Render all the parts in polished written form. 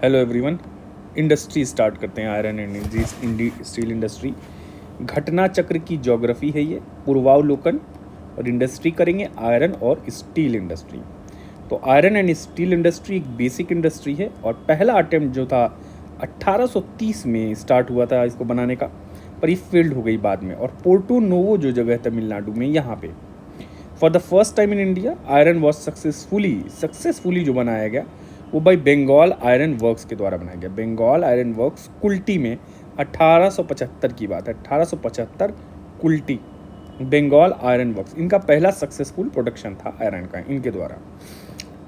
Hello everyone. Industry start करते हैं। Iron and steel industry घटना चक्र की ज्योग्राफी है ये, पूर्वावलोकन। और इंडस्ट्री करेंगे आयरन और स्टील इंडस्ट्री। तो आयरन एंड स्टील इंडस्ट्री एक बेसिक इंडस्ट्री है और पहला अटेम्प्ट जो था 1830 में स्टार्ट हुआ था इसको बनाने का, पर ये फेल्ड हो गई बाद में। और पोर्टो नोवो जो जगह है तमिलनाडु में, यहाँ पे for the first time in India iron was successfully जो बनाया गया वो बाई बंगाल आयरन वर्क्स के द्वारा बनाया गया। बंगाल आयरन वर्क्स कुल्टी में 1875 की बात है, 1875 कुल्टी बंगाल आयरन वर्क्स, इनका पहला सक्सेसफुल प्रोडक्शन था आयरन का इनके द्वारा।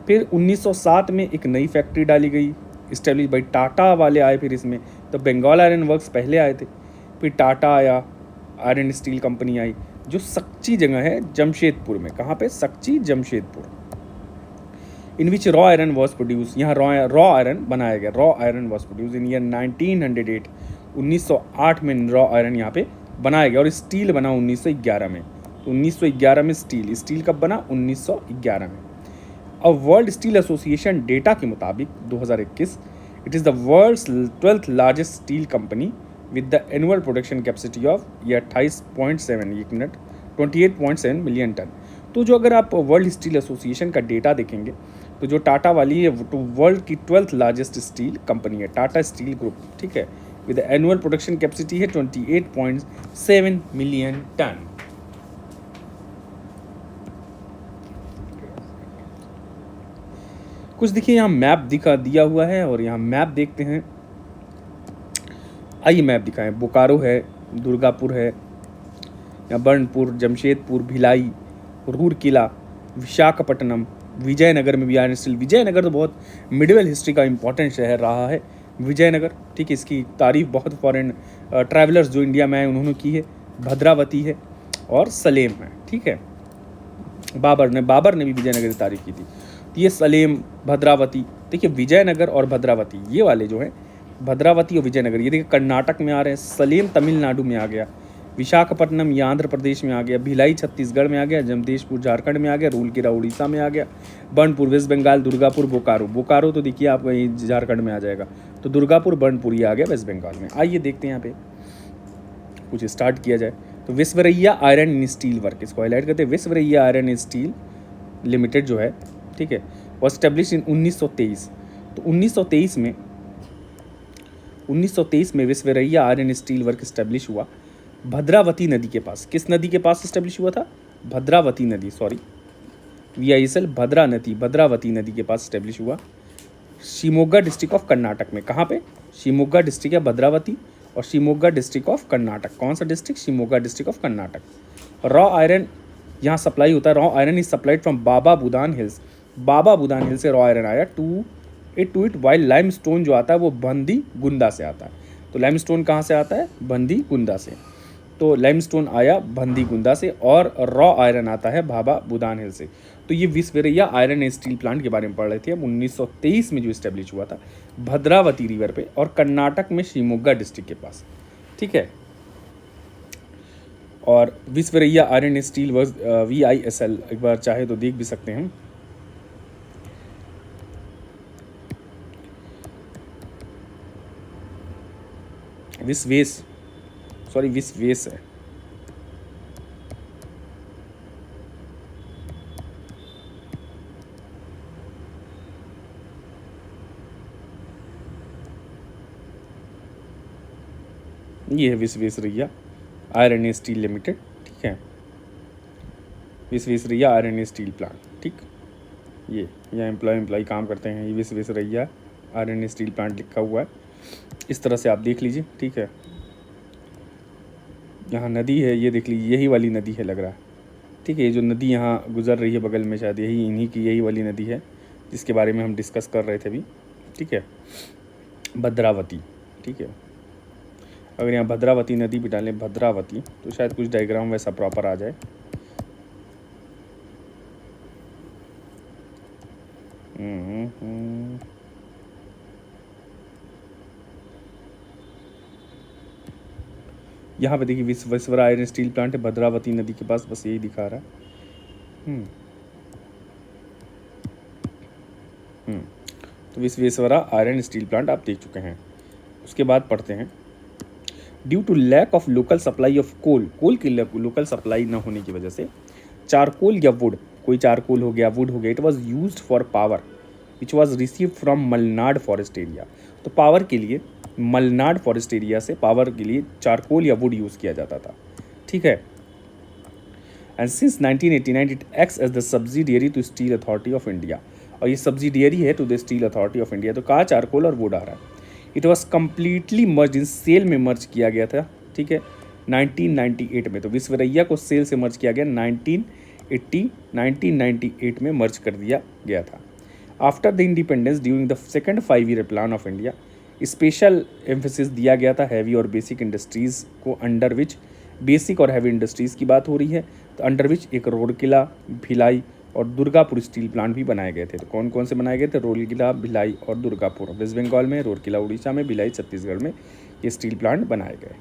फिर 1907 में एक नई फैक्ट्री डाली गई, इस्टेब्लिश बाई टाटा वाले आए फिर इसमें। तो बंगाल आयरन वर्क्स पहले आए थे, फिर टाटा आया, आयरन स्टील कंपनी आई जो सक्ची जगह है जमशेदपुर में। कहाँ पे? सक्ची, जमशेदपुर। इन विच रॉ आयरन वॉज प्रोड्यूस, यहाँ रॉ आयरन बनाया गया। Raw iron was produce in year 1908, 1908 में रॉ आयरन यहाँ पे बनाया गया। और स्टील बना 1911 में। तो 1911 में स्टील कब बना? 1911 में। अब वर्ल्ड स्टील एसोसिएशन डेटा के मुताबिक 2021 it is the world's 12th largest steel company with the annual production capacity of ये 28.7 एक मिनट 28.7 मिलियन टन। तो जो अगर आप वर्ल्ड स्टील एसोसिएशन का डेटा देखेंगे तो जो टाटा वाली है वो वर्ल्ड की 12th लार्जेस्ट स्टील कंपनी है, टाटा स्टील ग्रुप, ठीक है, विद एनुअल प्रोडक्शन कैपेसिटी है 28.7 मिलियन टन। कुछ देखिए यहाँ मैप दिया हुआ है और यहाँ मैप देखते हैं। आइए मैप दिखाएं। बोकारो है, दुर्गापुर है, यहाँ बर्नपुर, जमशेदपुर, भिलाई, रूरकेला, विशाखापट्टनम, विजयनगर में भी आयरन स्टील। विजयनगर तो बहुत मिडिवल हिस्ट्री का इंपॉर्टेंट शहर रहा है विजयनगर, ठीक है। इसकी तारीफ बहुत फॉरेन ट्रैवलर्स जो इंडिया में आए उन्होंने की है। भद्रावती है और सलेम है, ठीक है। बाबर ने भी विजयनगर की तारीफ की थी। तो ये सलेम, भद्रावती, देखिए विजयनगर और भद्रावती ये वाले जो हैं, भद्रावती और विजयनगर ये देखिए कर्नाटक में आ रहे हैं। सलेम तमिलनाडु में आ गया, विशाखापट्टनम ये आंध्र प्रदेश में आ गया, भिलाई छत्तीसगढ़ में आ गया, जमशेदपुर झारखंड में आ गया, रूरकेला उड़ीसा में आ गया, बर्नपुर वेस्ट बंगाल, दुर्गापुर बोकारो तो देखिए आपको यहीं झारखंड में आ जाएगा। तो दुर्गापुर बर्नपुर ये आ गया वेस्ट बंगाल में। आइए देखते हैं यहाँ पे कुछ स्टार्ट किया जाए। तो Visvesvaraya iron and steel work, इसको हाईलाइट करते हैं। Visvesvaraya iron and steel limited जो है, ठीक है, वो एस्टेब्लिश इन 1923। तो 1923 में Visvesvaraya iron steel work establish हुआ भद्रावती नदी के पास। किस नदी के पास इस्टेब्लिश हुआ था? भद्रावती नदी, सॉरी, VISL भद्रावती नदी के पास इस्टेब्लिश हुआ। शिमोगा डिस्ट्रिक्ट ऑफ कर्नाटक में। कहाँ पे? शिमोगा डिस्ट्रिक्ट है भद्रावती और शिमोगा डिस्ट्रिक्ट ऑफ कर्नाटक। कौन सा district? Shimoga district of Karnataka. Raw iron यहाँ सप्लाई होता है। Raw iron is supplied from Baba Budan hills. Baba Budan hill से रॉ आयरन आया to it while limestone जो आता है वो बंदी गुंदा से आता है। तो लाइम स्टोन कहाँ से आता है? बंदी गुंदा से। तो लाइम स्टोन आया बंदी गुंदा से और रॉ आयरन आता है बाबा बुदान हिल से। तो ये Visvesvaraya iron and steel plant के बारे में पढ़ रहे थे हम। 1923 में जो इस्टेब्लिश हुआ था भद्रावती रिवर पे और कर्नाटक में शिमोगा डिस्ट्रिक्ट के पास, ठीक है। और Visvesvaraya iron and steel work VISL, एक बार चाहे तो देख भी सकते हैं। विश्वेश है। ये है Visvesvaraya iron and steel limited, ठीक है। Visvesvaraya iron and steel plant, ठीक। ये यहाँ एम्प्लॉय काम करते हैं। ये Visvesvaraya iron and steel plant लिखा हुआ है, इस तरह से आप देख लीजिए, ठीक है। यहाँ नदी है, ये देख लीजिए, यही वाली नदी है लग रहा है, ठीक है। ये जो नदी यहाँ गुजर रही है बगल में, शायद इन्हीं की यही वाली नदी है जिसके बारे में हम डिस्कस कर रहे थे अभी, ठीक है। भद्रावती, ठीक है। अगर यहाँ भद्रावती नदी भी डालें भद्रावती तो शायद कुछ डायग्राम वैसा प्रॉपर आ जाए। यहाँ पे देखिए विश्वरैया आयरन स्टील प्लांट है भद्रावती नदी के पास, बस यही दिखा रहा है। तो विश्वेश्वरा आयरन स्टील प्लांट आप देख चुके हैं। उसके बाद पढ़ते हैं, due to lack of local supply of coal की लोकल सप्लाई न होने की वजह से चारकोल या वुड, कोई चारकोल हो गया, वुड हो गया, it was use for power which was receive from Malnad forest area. तो पावर के लिए मलनाड फॉरेस्ट एरिया से पावर के लिए चारकोल या वुड यूज़ किया जाता था, ठीक है। And since 1989 it acts as the subsidiary to Steel Authority of India, और ये सब्सिडियरी है to the Steel Authority of India. तो कहाँ चारकोल और वुड आ रहा है। It was completely merge in SAIL में मर्ज किया गया था, ठीक है, 1998 में। तो विश्वरैया को सेल से मर्ज किया गया 1998 में मर्ज कर दिया गया था। After the independence during the second 5 year plan of India special emphasis दिया गया था हैवी और बेसिक इंडस्ट्रीज़ को, अंडर विच बेसिक और हैवी इंडस्ट्रीज़ की बात हो रही है। तो अंडर विच एक रोडकिला, भिलाई और दुर्गापुर स्टील प्लांट भी बनाए गए थे। तो कौन कौन से बनाए गए थे, रोडकिला, भिलाई और दुर्गापुर। वेस्ट बंगाल में, रोडकिला उड़ीसा में, भिलाई छत्तीसगढ़ में ये स्टील प्लांट बनाए गए।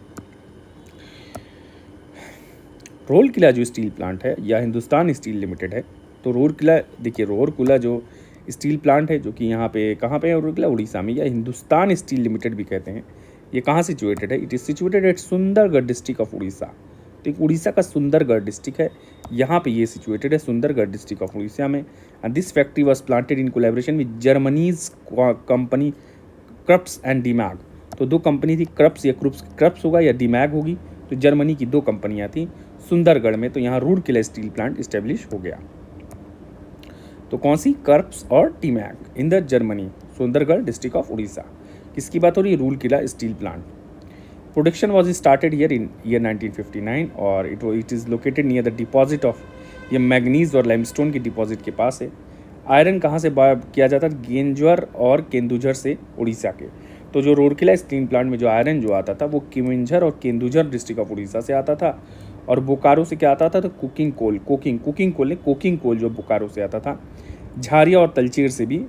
रोडकिला जो स्टील प्लांट है या हिंदुस्तान स्टील लिमिटेड है, तो रोडकिला देखिए, रोडकिला जो स्टील प्लांट है जो कि यहाँ पे कहाँ पे है, रोडकिला उड़ीसा में, या हिंदुस्तान स्टील लिमिटेड भी कहते हैं। ये कहाँ सिचुएटेड है, it is situated at Sundargarh district of Orissa. तो एक उड़ीसा का सुंदरगढ़ डिस्ट्रिक्ट है, यहाँ पे ये सिचुएटेड है सुंदरगढ़ डिस्ट्रिक्ट ऑफ उड़ीसा में। And this factory was planted in collaboration with Germany's company Krupps and Demag. तो दो कंपनी थी, क्रप्स या क्रप्स होगा या डीमैग होगी। तो जर्मनी की दो कंपनियाँ थी सुंदरगढ़ में। तो यहाँ रूरकेला स्टील प्लांट इस्टेब्लिश हो गया। तो कौन सी, क्रप्स और Demag in the Germany, Sundargarh district of Orissa. किसकी बात हो रही है, Rourkela steel plant. Production was started year in year 1959 और it is located near the deposit of, ये मैग्नीज और लाइमस्टोन की डिपॉजिट के पास है। आयरन कहाँ से किया जाता है, गेंजर और केंदुझर से, उड़ीसा के। तो जो रूरकेला स्टील प्लांट में जो आयरन जो आता था वो केंदुझर और केंदुझर डिस्ट्रिक्ट ऑफ उड़ीसा से आता था। और बोकारो से क्या आता था, तो कोकिंग कोल जो बोकारो से आता था। झारिया और तलचेर से भी,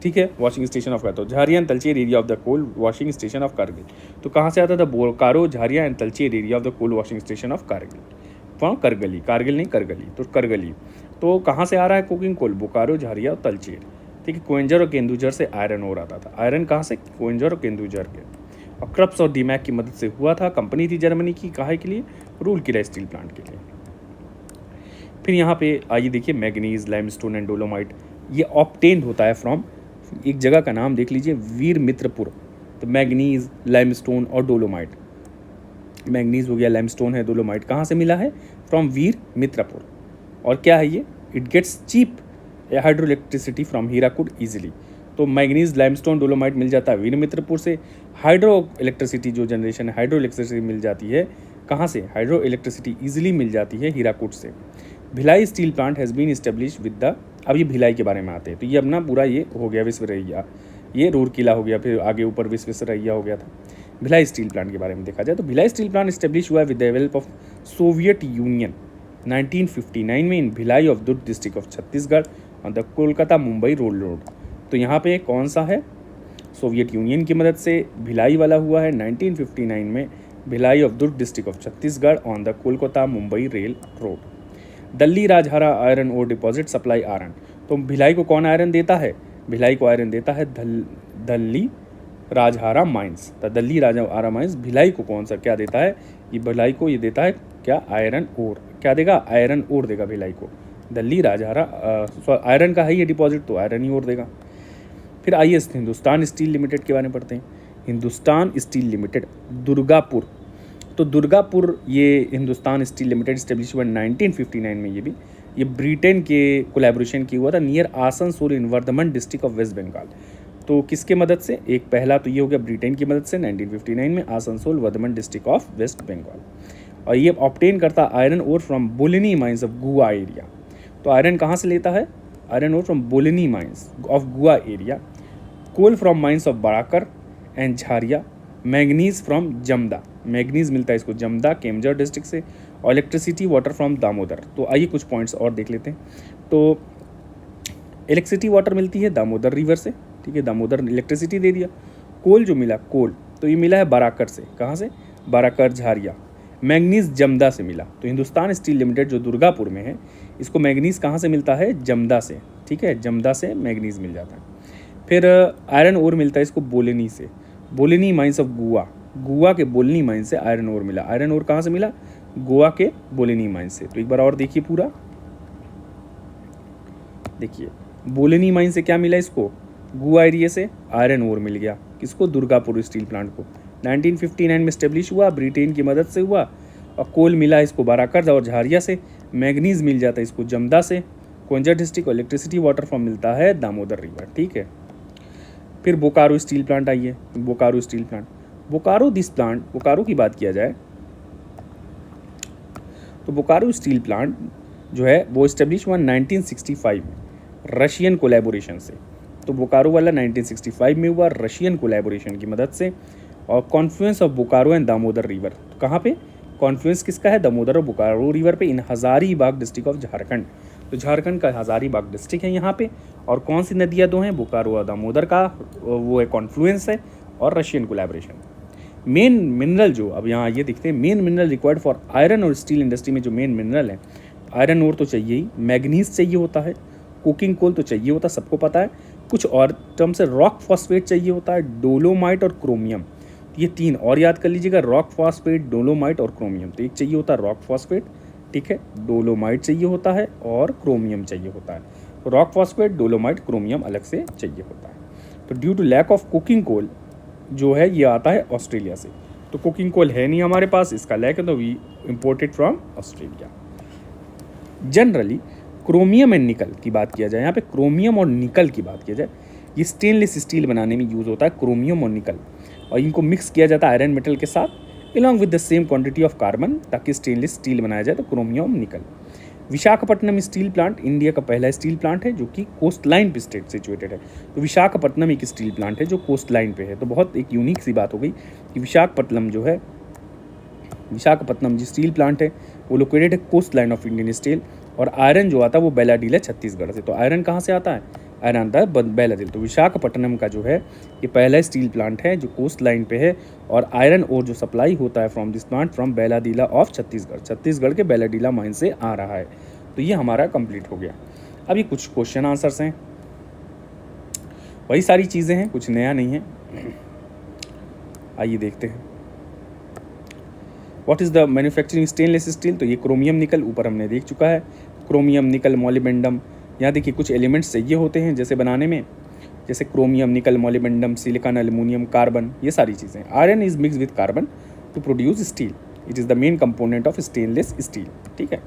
ठीक है, वॉशिंग स्टेशन ऑफ करता, Jharia and Talcher area of the coal washing station of Kargil. तो कहाँ से आता था, Bokaro, Jharia and Talcher area of the coal washing station of Kargil. वहाँ करगली, कारगिल नहीं करगली, तो करगली। तो कहाँ से आ रहा है कोकिंग कोल, बोकारो, झारिया और तलचेर, ठीक है। कोएंजर और केंदुझर से आयरन और आता था। आयरन कहाँ से, कोएंजर और केंदुझर के। और क्रप्स और डीमैग की मदद से हुआ था। कंपनी थी जर्मनी की, काहे के लिए, रूरकेला स्टील प्लांट के लिए। फिर यहाँ पे आइए देखिए, मैग्नीज, लाइमस्टोन एंड डोलोमाइट, ये ऑब्टेन्ड होता है फ्रॉम, एक जगह का नाम देख लीजिए, वीर मित्रपुर। तो मैग्नीज, लाइमस्टोन और डोलोमाइट, मैग्नीज हो गया, लाइमस्टोन है, डोलोमाइट कहाँ से मिला है, फ्रॉम वीर मित्रपुर। और क्या है ये, it gets cheap hydro electricity from Hirakud easily. तो मैग्नीज, लाइमस्टोन, डोलोमाइट मिल जाता है वीर मित्रपुर से। हाइड्रो इलेक्ट्रिसिटी जो जनरेशन है, हाइड्रो इलेक्ट्रिसिटी मिल जाती है कहाँ से, हाइड्रो इलेक्ट्रिसिटी ईजिली मिल जाती है हीराकुड से। Bhilai steel plant has been establish with the, अब ये भिलाई के बारे में आते हैं। तो ये अपना पूरा ये हो गया विश्वरैया, ये रूरकेला हो गया, फिर आगे ऊपर विश्वेश्वरैया हो गया था। भिलाई स्टील प्लांट के बारे में देखा जाए तो भिलाई स्टील प्लांट इस्टेब्लिश हुआ with the help of Soviet Union 1959 में in Bhilai of Durg district of Chhattisgarh on the Kolkata Mumbai road. तो यहाँ पे कौन सा है, सोवियत यूनियन की मदद से भिलाई वाला हुआ है 1959 में, Bhilai of Durg district of Chhattisgarh on the Kolkata Mumbai rail road. Dalli Rajhara iron ore deposit supply iron. तो भिलाई को कौन आयरन देता है, भिलाई को आयरन देता है दल्ली राजहारा माइंस। तो दल्ली राजहारा माइंस भिलाई को कौन सा क्या देता है, ये भिलाई को ये देता है क्या, आयरन ओर। क्या देगा, आयरन ओर देगा भिलाई को। दल्ली राजहारा आयरन का है ये डिपॉजिट, तो आयरन ही ओर देगा। फिर आइए हिंदुस्तान स्टील लिमिटेड के बारे में पढ़ते हैं। हिंदुस्तान स्टील लिमिटेड दुर्गापुर, तो दुर्गापुर ये हिंदुस्तान स्टील लिमिटेड स्टेब्लिश हुआ 1959 में। ये ब्रिटेन के कोलैबोरेशन की हुआ था near Asansol in Bardhaman district of waste Bengal. तो किसके मदद से, एक पहला तो ये हो गया ब्रिटेन की मदद से 1959 में, Asansol Bardhaman district of waste Bengal. और ये ऑब्टेन करता iron ore from Bolani mines of Gua area. तो आयरन कहाँ से लेता है, iron ore from Bolani mines of Gua area, coal from mines of Barakar and Jharia, manganese from Jamda, manganese मिलता है इसको जमदा केमजर डिस्ट्रिक्ट से, और इलेक्ट्रिसिटी वाटर फ्रॉम दामोदर। तो आइए कुछ पॉइंट्स और देख लेते हैं। तो इलेक्ट्रिसिटी वाटर मिलती है दामोदर रिवर से, ठीक है, दामोदर इलेक्ट्रिसिटी दे दिया। कोल जो मिला, कोल तो ये मिला है बराकर से, कहाँ से, बराकर झारिया। मैग्नीज जमदा से मिला। तो हिंदुस्तान स्टील लिमिटेड जो दुर्गापुर में है, इसको मैग्नीज कहाँ से मिलता है, जमदा से, ठीक है, जमदा से मैग्नीज मिल जाता है। फिर आयरन ओर मिलता है इसको बोलेनी से, बोलेनी माइंस ऑफ गोवा, गोवा के बोलेनी माइन से आयरन ओर मिला। आयरन ओर कहाँ से मिला? गोवा के बोलेनी माइन से। तो एक बार और देखिए पूरा, देखिए बोलेनी माइन से क्या मिला इसको? गोवा एरिया से आयरन ओर मिल गया। किसको? दुर्गापुर स्टील प्लांट को। 1959 में स्टेब्लिश हुआ, ब्रिटेन की मदद से हुआ। और कोल मिला इसको बाराकर और झारिया से। मैग्नीज मिल जाता है इसको जमदा से। कोंजा डिस्ट्रिक्ट को इलेक्ट्रिसिटी वाटर फ्रॉम मिलता है दामोदर रिवर। ठीक है। फिर बोकारो स्टील प्लांट आई है, Bokaro steel plant. Bokaro this plant, Bokaro की बात किया जाए तो बोकारो स्टील प्लांट जो है वो इस्टेब्लिश हुआ 1965 में रशियन कोलैबोरेशन से। तो बोकारो वाला 1965 में हुआ रशियन कोलैबोरेशन की मदद से। और Confluence of Bokaro and Damodar river, तो कहाँ पे कॉन्फ्लुएंस किसका है? दामोदर और बोकारो रिवर पे, इन हजारीबाग डिस्ट्रिक्ट ऑफ झारखंड। तो झारखंड का हजारीबाग डिस्ट्रिक्ट है यहाँ पे। और कौन सी नदियाँ दो हैं? बोकारो और दामोदर का वो है कॉन्फ्लुएंस है, और रशियन कोलैबोरेशन। मेन मिनरल जो अब यहाँ ये दिखते हैं, main mineral required for iron और स्टील इंडस्ट्री में जो मेन मिनरल है, आयरन ओर तो चाहिए ही, मैग्नीज चाहिए होता है, कुकिंग कोल तो चाहिए होता है, सबको पता है। कुछ और टर्म से रॉक फॉस्फेट चाहिए होता है, डोलोमाइट और क्रोमियम। ये तीन और याद कर लीजिएगा, रॉक फॉस्फेट, डोलोमाइट और क्रोमियम। तो एक चाहिए होता है रॉक फॉस्फेट, ठीक है, डोलोमाइट चाहिए होता है और क्रोमियम चाहिए होता है। रॉक फॉस्फेट, डोलोमाइट, क्रोमियम अलग से चाहिए होता है। तो due to lack of cooking coal जो है ये आता है ऑस्ट्रेलिया से। तो कुकिंग कोल है नहीं हमारे पास, इसका लैक है, तो we imported from Australia. Generally chromium and nickel की बात किया जाए, यहाँ पे क्रोमियम और निकल की बात किया जाए, ये स्टेनलेस स्टील बनाने में यूज़ होता है क्रोमियम और निकल। और इनको मिक्स किया जाता है आयरन मेटल के साथ along with the same quantity of carbon, ताकि स्टेनलेस स्टील बनाया जाए। तो क्रोमियम निकल। विशाखापट्टनम स्टील प्लांट इंडिया का पहला स्टील प्लांट है जो कि कोस्ट लाइन पे स्टेट सिचुएटेड है। तो विशाखापट्टनम एक स्टील प्लांट है जो कोस्ट लाइन पे है। तो बहुत एक यूनिक सी बात हो गई कि विशाखापट्टनम जो है, विशाखापट्टनम जो स्टील प्लांट है वो लोकेटेड है coast line of Indian steel. और आयरन जो आता है वो बेलाडील है छत्तीसगढ़ से। तो आयरन कहाँ से आता है? आयरन आता है बेलाडील। तो विशाखापट्टनम का जो है ये पहला स्टील प्लांट है जो कोस्ट लाइन पे है। और आयरन और जो सप्लाई होता है from this plant from Bailadila of Chhattisgarh, Chhattisgarh के बेलाडीला माइन से आ रहा है। तो ये हमारा कंप्लीट हो गया। अभी कुछ क्वेश्चन आंसर्स हैं, वही सारी चीज़ें हैं, कुछ नया नहीं है। आइए देखते हैं। What is the manufacturing stainless steel? तो ये क्रोमियम निकल ऊपर हमने देख चुका है। क्रोमियम निकल मोलिबेंडम, यहाँ देखिए कुछ एलिमेंट्स चाहिए होते हैं जैसे बनाने में, जैसे क्रोमियम निकल मोलिबेंडम सिलिकॉन एल्यूमिनियम कार्बन, ये सारी चीज़ें। Iron is mix with carbon to produce steel, it is the main component of stainless steel. ठीक है,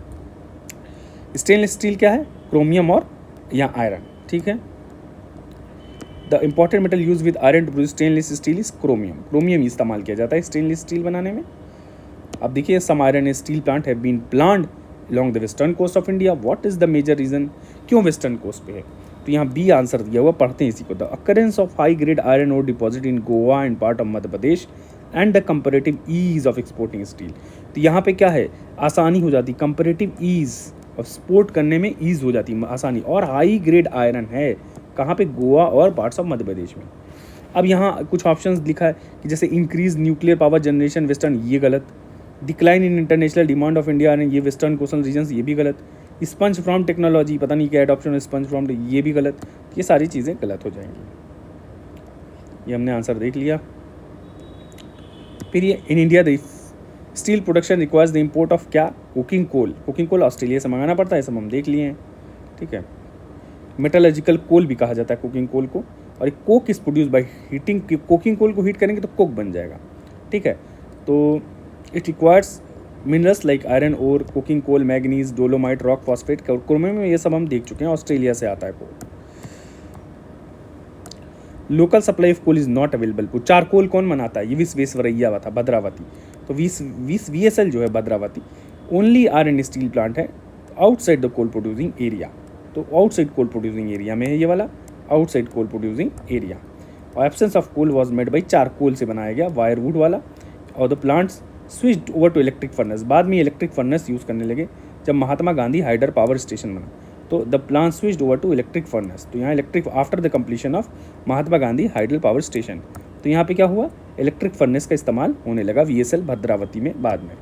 स्टेनलेस स्टील क्या है? क्रोमियम और या आयरन। ठीक है, the important metal use with iron to produce stainless steel is chromium. Chromium इस्तेमाल किया जाता है स्टेनलेस स्टील बनाने में। अब देखिए, some iron steel plant have been planned along the western coast of India. What is the major reason? क्यों western coast पे है? तो यहाँ बी आंसर दिया हुआ, पढ़ते हैं इसी को। The occurrence of high grade iron ore deposit in Goa and part of Madhya Pradesh and the comparative ease of exporting steel. तो यहाँ पे क्या है? आसानी हो जाती, कंपेरेटिव ईज ऑफ एक्सपोर्ट करने में ईज हो जाती, आसानी। और हाई ग्रेड आयरन है कहाँ पे? गोवा और पार्ट्स ऑफ मध्य प्रदेश में। अब यहाँ कुछ ऑप्शंस लिखा है कि जैसे increase nuclear power generation western, ये गलत। Decline in international demand of India, ये वेस्टर्न कोस्टल रीजन्स, ये भी गलत। स्पंज फ्रॉम टेक्नोलॉजी, पता नहीं क्या एडॉप्शन स्पंज फ्रॉम, ये भी गलत। ये सारी चीज़ें गलत हो जाएंगी। ये हमने आंसर देख लिया। फिर ये in India the steel production requires the import of क्या? Cooking coal. Cooking coal Australia से मंगाना पड़ता है, सब हम देख लिए हैं। ठीक है, मेटालर्जिकल कोल भी कहा जाता है कुकिंग कोल को। और एक coke is produce by heating, cooking coal को हीट करेंगे तो कोक बन जाएगा। ठीक है, तो it requires minerals like iron ore, cooking coal, manganese, dolomite, rock phosphate, chromium, ये सब हम देख चुके हैं, ऑस्ट्रेलिया से आता है coal. Local supply of coal is not available. Charcoal कौन बनाता है? ये विश्वेश्वरैया था, भद्रावती। तो VSL जो है Bhadravati only iron steel plant है outside the coal producing area. तो आउटसाइड कोल प्रोड्यूसिंग एरिया में है ये वाला, आउटसाइड कोल प्रोड्यूसिंग एरिया। और absence of coal was made by charcoal से बनाया गया, वायरवुड वाला। और the plants switched over to electric furnace, बाद में इलेक्ट्रिक फर्नेस यूज़ करने लगे जब Mahatma Gandhi hydro power station बना। तो the plant switched over to electric furnace. तो यहाँ electric after the completion of Mahatma Gandhi hydel power station, तो यहाँ पे क्या हुआ? इलेक्ट्रिक फर्नेस का इस्तेमाल होने लगा VSL भद्रावती में बाद में।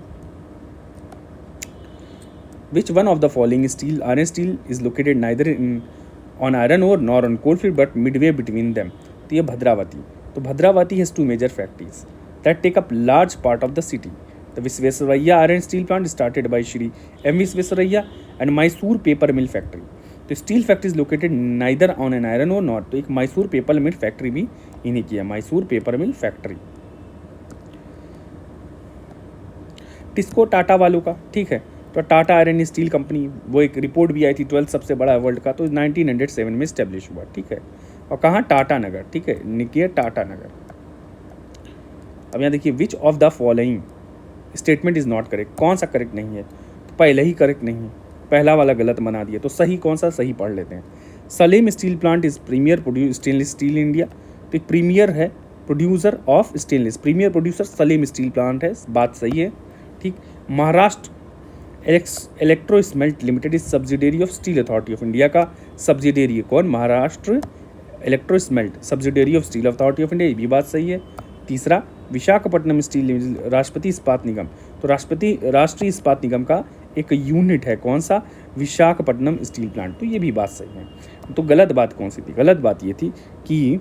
Which one of the following steel iron steel is located neither in on iron ore nor on coal field but midway between them. तो ये भद्रावती, तो Bhadravati has two major factories that take up large part of the city. The Visvesvaraya iron steel plant started by Shri M Visvesvaraya and Mysore paper mill factory. तो steel factory is located neither on an iron ore not. तो एक Mysore paper mill factory भी इन्हीं की है, Mysore paper mill factory. TISCO Tata वालों का, ठीक है, तो टाटा आयरन स्टील कंपनी, वो एक रिपोर्ट भी आई थी 12 सबसे बड़ा वर्ल्ड का, तो 1907 में इस्टेब्लिश हुआ, ठीक है। और कहाँ, टाटा नगर, ठीक है, निकिया टाटा नगर। अब यहाँ देखिए, विच of the following statement is not correct, कौन सा करेक्ट नहीं है, तो पहले ही करेक्ट नहीं है, पहला वाला गलत बना दिया, तो सही कौन सा, सही पढ़ लेते हैं। Salem steel plant is premier produce stainless steel India. तो एक प्रीमियर है producer of stainless, premier producer Salem steel plant है, बात सही है, ठीक। Maharashtra electro smelt limited is subsidiary of Steel Authority of India का सब्सिडियरी है कौन, Maharashtra electro smelt subsidiary of Steel Authority of India, ये भी बात सही है। तीसरा, विशाखापट्टनम स्टील राष्ट्रपति इस्पात निगम, तो राष्ट्रीय इस्पात निगम का एक यूनिट है, कौन सा, विशाखापट्टनम स्टील प्लांट, तो ये भी बात सही है। तो गलत बात कौन सी थी, गलत बात ये थी कि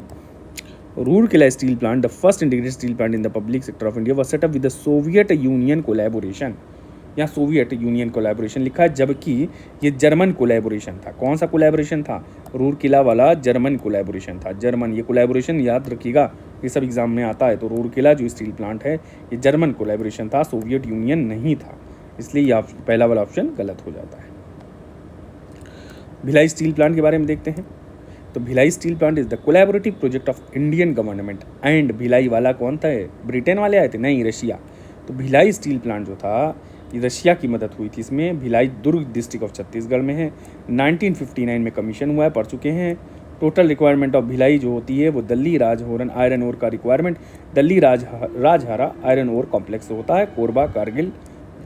Rourkela steel plant the first integrated steel plant in the public sector of India was set up with the Soviet union collaboration. यहाँ सोवियत यूनियन कोलैबोरेशन लिखा है, जबकि ये जर्मन कोलैबोरेशन था। कौन सा कोलैबोरेशन था, रूरकेला वाला जर्मन कोलैबोरेशन था, जर्मन, ये कोलैबोरेशन याद रखिएगा, ये सब एग्जाम में आता है। तो रूरकेला जो स्टील प्लांट है ये जर्मन कोलैबोरेशन था, सोवियत यूनियन नहीं था, इसलिए ये पहला वाला ऑप्शन गलत हो जाता है। भिलाई स्टील प्लांट के बारे में देखते हैं। तो Bhilai steel plant is the collaborative project of Indian government and, Bhilai वाला कौन था, ब्रिटेन वाले आए थे, नहीं, रशिया। तो भिलाई स्टील प्लांट जो था ये रशिया की मदद हुई थी इसमें। भिलाई दुर्ग डिस्ट्रिक्ट ऑफ छत्तीसगढ़ में है, 1959 में कमीशन हुआ है, पढ़ चुके हैं। टोटल रिक्वायरमेंट ऑफ भिलाई जो होती है वो दिल्ली राजहोरन आयरन ओर का requirement Dalli Rajhara iron ore complex से होता है।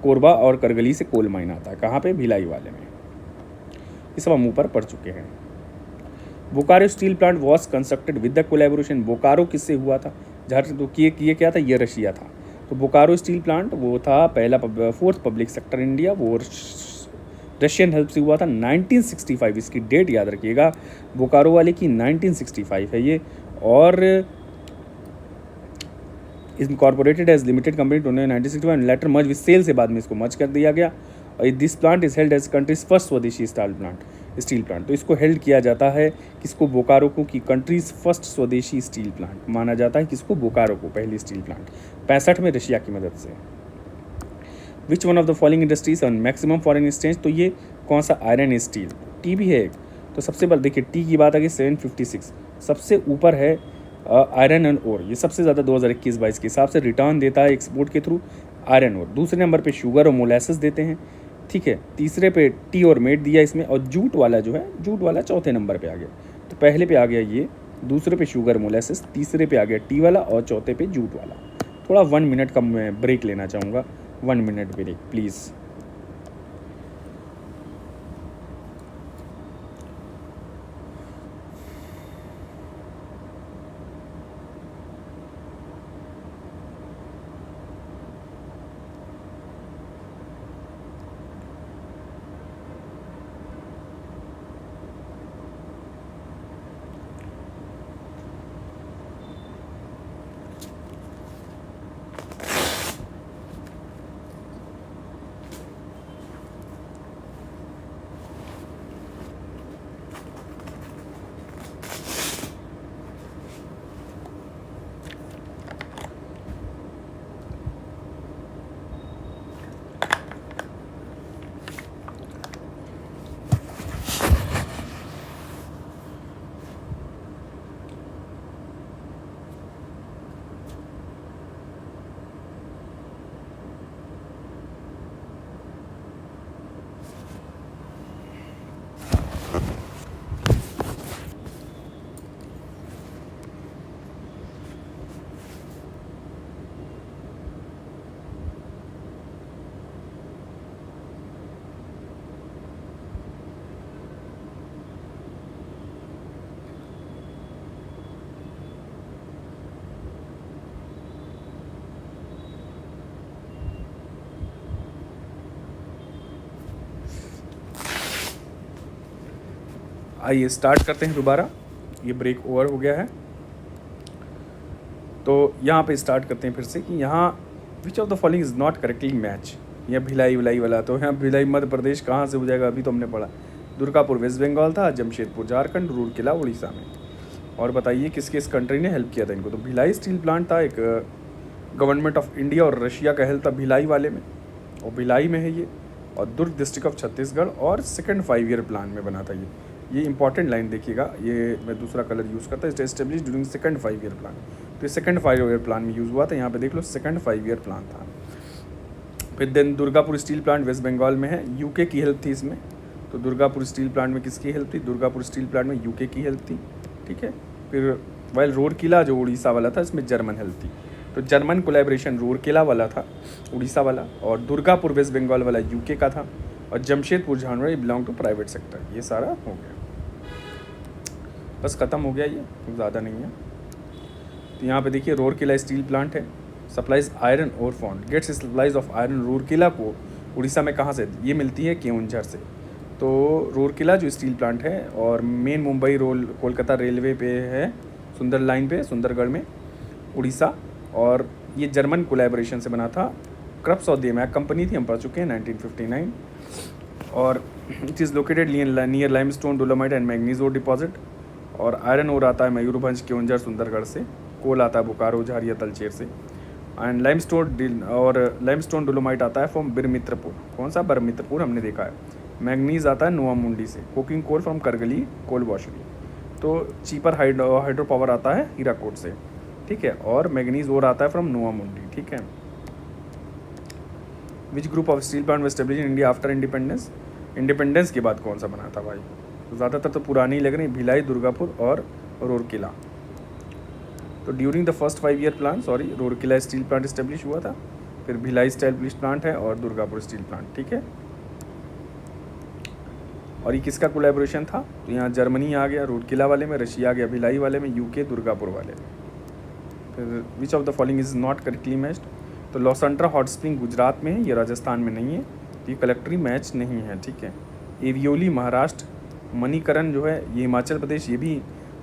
कोरबा और करगली से कोल माइन आता है, कहाँ पे, भिलाई वाले में। ये सब हम ऊपर पढ़ चुके हैं। Bokaro steel plant was constructed with the collaboration, Bokaro किससे हुआ था, जहाँ तो किए क्या था, ये रशिया था। तो बोकारो स्टील प्लांट वो था पहला फोर्थ पब्लिक सेक्टर इंडिया, वो रशियन हेल्प से हुआ था 1965, इसकी डेट याद रखिएगा, बोकारो वाले की 1965 है ये। और incorporated as limited company 1961, later merge with SAIL से बाद में इसको मर्ज कर दिया गया। और this plant is held as country's first स्वदेशी स्टील प्लांट। तो इसको हेल्ड किया जाता है किसको, बोकारो को, की कंट्रीज फर्स्ट स्वदेशी स्टील प्लांट माना जाता है किसको, बोकारो को, पहली स्टील प्लांट 65 में रशिया की मदद से। विच one of the following industries on maximum foreign exchange, तो ये कौन सा, आयरन स्टील, टी भी है एक। तो सबसे पहले देखिए टी की बात आ गई 756, सबसे ऊपर है आयरन एंड ओर, ये सबसे ज़्यादा 2021-22 के हिसाब से रिटर्न देता है एक्सपोर्ट के थ्रू, आयरन ओर। दूसरे नंबर पे शुगर और मोलासेस देते हैं, ठीक है। तीसरे पे टी और मेट दिया इसमें, और जूट वाला जो है, जूट वाला चौथे नंबर पे आ गया। तो पहले पे आ गया ये, दूसरे पे शुगर मोलासेस, तीसरे पे आ गया टी वाला, और चौथे पे जूट वाला। थोड़ा 1 मिनट का मैं ब्रेक लेना चाहूँगा, 1 मिनट ब्रेक प्लीज़। आइए स्टार्ट करते हैं दोबारा, ये ब्रेक ओवर हो गया है। तो यहाँ पे स्टार्ट करते हैं फिर से कि यहाँ विच of the following is not correctly match. यह भिलाई विलाई वाला, तो यहाँ भिलाई मध्य प्रदेश कहाँ से हो जाएगा, अभी तो हमने पढ़ा। दुर्गापुर वेस्ट बंगाल था, जमशेदपुर झारखंड, रूरकेला उड़ीसा में। और बताइए किस किस कंट्री ने हेल्प किया था इनको। तो भिलाई स्टील प्लांट था एक गवर्नमेंट ऑफ इंडिया और रशिया का हेल्प था भिलाई वाले में, और भिलाई में है ये, और दुर्ग डिस्ट्रिक्ट ऑफ छत्तीसगढ़, और सेकंड 5 ईयर प्लान में बना था ये इंपॉर्टेंट लाइन देखिएगा, ये मैं दूसरा कलर यूज़ करता है। Establish during second 5 year plan, तो ये सेकंड 5 ईयर प्लान में यूज़ हुआ था। यहाँ पे देख लो सेकंड 5 ईयर प्लान था। फिर then Durgapur steel plant west Bengal में है, यूके की हेल्प थी इसमें। तो दुर्गापुर स्टील प्लांट में किसकी हेल्प थी, दुर्गापुर स्टील प्लांट में यूके की हेल्प थी, ठीक है। फिर वाइल रूरकेला जो उड़ीसा वाला था, इसमें जर्मन हेल्प थी। तो जर्मन कोलैबोरेशन रूरकेला वाला था, उड़ीसा वाला, और दुर्गापुर वेस्ट बंगाल वाला यूके का था, और जमशेदपुर झारखंड ये बिलोंग टू प्राइवेट सेक्टर। ये सारा हो गया, बस ख़त्म हो गया, ये ज़्यादा नहीं है। तो यहाँ पे देखिए रूरकेला स्टील प्लांट है, सप्लाइज आयरन और found, gets supplies of iron. Rourkela को उड़ीसा में कहाँ से ये मिलती है, केओंझर से। तो रूरकेला जो स्टील प्लांट है और मेन मुंबई कोलकाता रेलवे पे है, सुंदर लाइन पे, सुंदरगढ़ में, उड़ीसा। और ये जर्मन कोलैबोरेशन से बना था। क्रप्स ऑफ द मैक कंपनी थी, हम पढ़ चुके हैं 1959। और it is located near limestone, dolomite and manganese ore deposit. और आयरन ओर आता है मयूरभंज, केओंझर, सुंदरगढ़ से। कोल आता है बोकारो, झारिया, तलचेर से। एंड लाइमस्टोन डोलोमाइट आता है फ्रॉम बिरमित्रपुर। कौन सा, बिरमित्रपुर हमने देखा है। मैग्नीज आता है नोवामुंडी से। Coking coal from Kargali coal washery. तो चीपर हाइड्रो पावर आता है हीराकोट से, ठीक है। और मैग्नीज और आता है फ्रॉम नोवामुंडी, ठीक है। Which group of steel plant establish in India after independence. Independence के बाद कौन सा बना था भाई, तो ज़्यादातर तो पुरानी ही लग रही, भिलाई, दुर्गापुर और रूरकेला। तो during the first 5 year plan, Rourkela steel plant establish हुआ था, फिर भिलाई स्टेब्लिश प्लांट है, और दुर्गापुर स्टील प्लांट, ठीक है। और ये किसका कोलैबोरेशन था, तो यहाँ जर्मनी आ गया रूरकेला वाले में, रशिया आ गया भिलाई वाले में, यूके दुर्गापुर वाले में। फिर विच of the following is not correctly matched. तो लॉसंड्रा हॉट स्प्रिंग गुजरात में है, ये राजस्थान में नहीं है, तो ये कलेक्टरी मैच नहीं है, ठीक है। एवियोली महाराष्ट्र, मणिकरण जो है ये हिमाचल प्रदेश, ये भी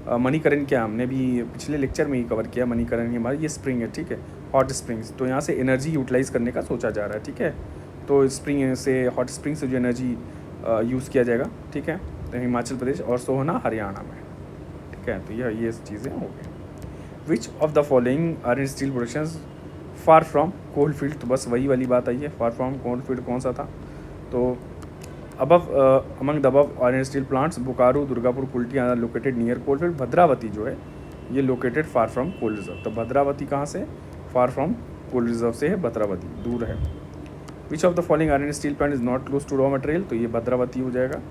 मणिकरण क्या हमने भी पिछले लेक्चर में ही कवर किया। मणिकरण ही हमारा ये स्प्रिंग है, ठीक है, हॉट स्प्रिंग्स। तो यहाँ से एनर्जी यूटिलाइज करने का सोचा जा रहा है, ठीक है। तो स्प्रिंग से, हॉट स्प्रिंग से जो एनर्जी यूज़ किया जाएगा, ठीक है। तो हिमाचल प्रदेश और सोहना हरियाणा में, ठीक है। तो ये चीज़ें हो गई। Which of the following are in steel production far from coal field. तो बस वही वाली बात आई है, फार फ्रॉम कोल फील्ड कौन सा था। तो above among the above iron steel plants Bokaro, Durgapur, Kulti are located near coal field. Bhadravati जो है ये located far from coal reserve. तो भद्रावती कहाँ से, फार फ्रॉम कोल रिजर्व से है भद्रावती, दूर है। Which of the following iron steel plant is not close to raw material. तो ये भद्रावती हो जाएगा,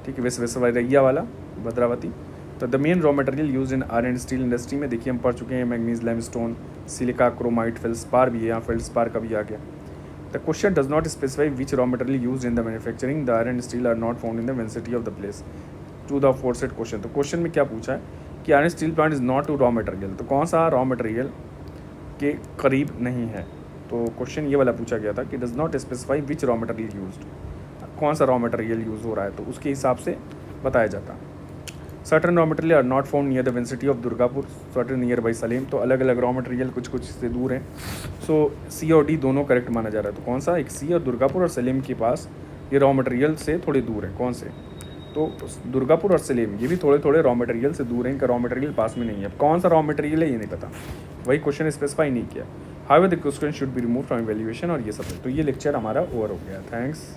ठीक है, वेसवरिया वाला भद्रावती। तो the main raw material use in iron steel industry में देखिए हम पढ़ चुके हैं, manganese, limestone, silica, chromite, feldspar भी है, यहाँ फेल्सपार का भी आ गया। The question does not specify which raw material used in the manufacturing the iron and steel are not found in the vicinity of the place to the aforesaid question। तो question में क्या पूछा है कि iron steel plant is not to raw material, तो कौन सा raw material के करीब नहीं है। तो क्वेश्चन ये वाला पूछा गया था कि does not specify which raw material used, कौन सा रॉ मटेरियल यूज़ हो रहा है, तो उसके हिसाब से बताया जाता। Certain raw material are not found near the vicinity of Durgapur, certain nearby Salem. तो अलग अलग रॉ मटेरियल कुछ कुछ से दूर हैं। सो सी और डी दोनों करेक्ट माना जा रहा है। तो कौन सा, एक सी और दुर्गापुर और सलेम के पास ये रॉ मटेरियल से थोड़े दूर है। कौन से, तो दुर्गापुर और सलेम ये भी थोड़े थोड़े रॉ मटेरियल से दूर हैं, इनका रॉ मटेरियल पास में नहीं है। कौन सा रॉ मटेरियल है ये नहीं पता, वही क्वेश्चन स्पेसिफाई नहीं किया। However the question should be remove from evaluation, और ये सब है। तो ये लेक्चर हमारा ओवर हो गया। थैंक्स।